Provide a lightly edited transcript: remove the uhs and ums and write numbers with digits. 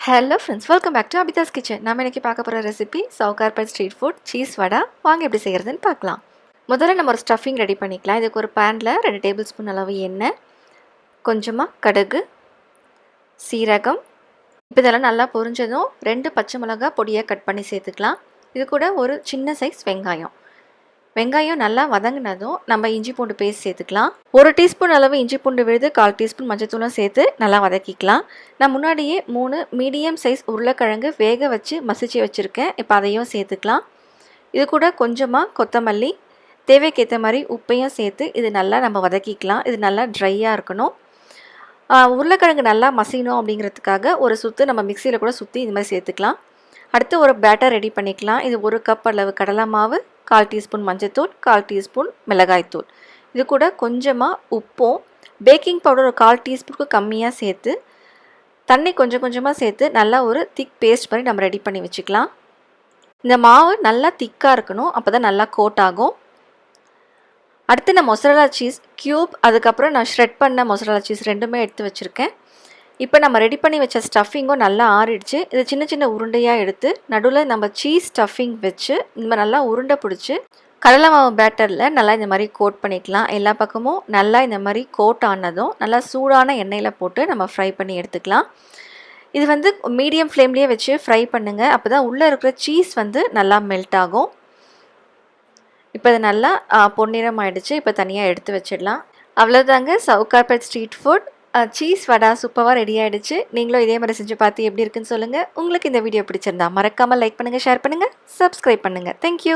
Hello friends, welcome back to Abitha's kitchen. நம்ம இன்றைக்கி பார்க்க போகிற recipe Sowcarpet street food cheese vada. வாங்க எப்படி செய்கிறதுன்னு பார்க்கலாம். முதல்ல நம்ம ஒரு ஸ்டஃபிங் ரெடி பண்ணிக்கலாம். இதுக்கு ஒரு பேனில் 2 டேபிள் ஸ்பூன் அளவு எண்ணெய், கொஞ்சமாக கடுகு, சீரகம். இப்போ இதெல்லாம் நல்லா பொரிஞ்சதும் 2 பச்சை மிளகாய் பொடியாக கட் பண்ணி சேர்த்துக்கலாம். இது கூட ஒரு சின்ன சைஸ் வெங்காயம் நல்லா வதங்கினதும் நம்ம இஞ்சி பூண்டு பேஸ்ட் சேர்த்துக்கலாம். 1 டீஸ்பூன் அளவு இஞ்சி பூண்டு விழுது, 1/4 டீஸ்பூன் மஞ்சத்தூளும் சேர்த்து நல்லா வதக்கிக்கலாம். நான் முன்னாடியே 3 மீடியம் சைஸ் உருளைக்கிழங்கு வேக வச்சு மசிச்சு வச்சுருக்கேன். இப்போ அதையும் சேர்த்துக்கலாம். இது கூட கொஞ்சமாக கொத்தமல்லி, தேவைக்கேற்ற மாதிரி உப்பையும் சேர்த்து இது நல்லா நம்ம வதக்கிக்கலாம். இது நல்லா ட்ரையாக இருக்கணும். உருளைக்கிழங்கு நல்லா மசியணும் அப்படிங்கிறதுக்காக ஒரு சுற்று நம்ம மிக்சியில் கூட சுற்றி இது மாதிரி சேர்த்துக்கலாம். அடுத்து ஒரு பேட்டர் ரெடி பண்ணிக்கலாம். இது 1 கப் அளவு கடலை மாவு, 1/4 டீஸ்பூன் மஞ்சத்தூள், 1/4 டீஸ்பூன் மிளகாய்த்தூள். இது கூட கொஞ்சமாக உப்பும் பேக்கிங் பவுடர் ஒரு 1/4 டீஸ்பூனுக்கு கம்மியாக சேர்த்து தண்ணி கொஞ்சம் கொஞ்சமாக சேர்த்து நல்லா ஒரு திக் பேஸ்ட் மாதிரி நம்ம ரெடி பண்ணி வச்சுக்கலாம். இந்த மாவு நல்லா திக்காக இருக்கணும், அப்போ தான் நல்லா கோட் ஆகும். அடுத்து நான் மொசரலா சீஸ் க்யூப், அதுக்கப்புறம் நான் ஷ்ரெட் பண்ண மொசரலா சீஸ் 2மே எடுத்து வச்சுருக்கேன். இப்போ நம்ம ரெடி பண்ணி வச்ச ஸ்டஃபிங்கும் நல்லா ஆறிடுச்சு. இது சின்ன சின்ன உருண்டையாக எடுத்து நடுவில் நம்ம சீஸ் ஸ்டஃபிங் வச்சு இந்த மாதிரி நல்லா உருண்டை பிடிச்சி கடலை மாவு பேட்டரில் நல்லா இந்த மாதிரி கோட் பண்ணிக்கலாம். எல்லா பக்கமும் நல்லா இந்த மாதிரி கோட் ஆனதும் நல்லா சூடான எண்ணெயில் போட்டு நம்ம ஃப்ரை பண்ணி எடுத்துக்கலாம். இது மீடியம் ஃப்ளேம்லேயே வச்சு ஃப்ரை பண்ணுங்கள். அப்போ தான் உள்ளே இருக்கிற சீஸ் நல்லா மெல்ட் ஆகும். இப்போ இது நல்லா பொன்னிறம் ஆகிடுச்சு. இப்போ தனியாக எடுத்து வச்சிடலாம். அவ்வளோதாங்க, சவுகார்பேட் ஸ்ட்ரீட் ஃபுட் சீஸ் வடை சூப்பராக ரெடி ஆகிடுச்சு. நீங்களும் இதே மாதிரி செஞ்சு பார்த்து எப்படி இருக்குன்னு சொல்லுங்கள். உங்களுக்கு இந்த வீடியோ பிடிச்சிருந்தா மறக்காமல் லைக் பண்ணுங்கள், ஷேர் பண்ணுங்கள், சப்ஸ்கிரைப் பண்ணுங்கள். தேங்க்யூ.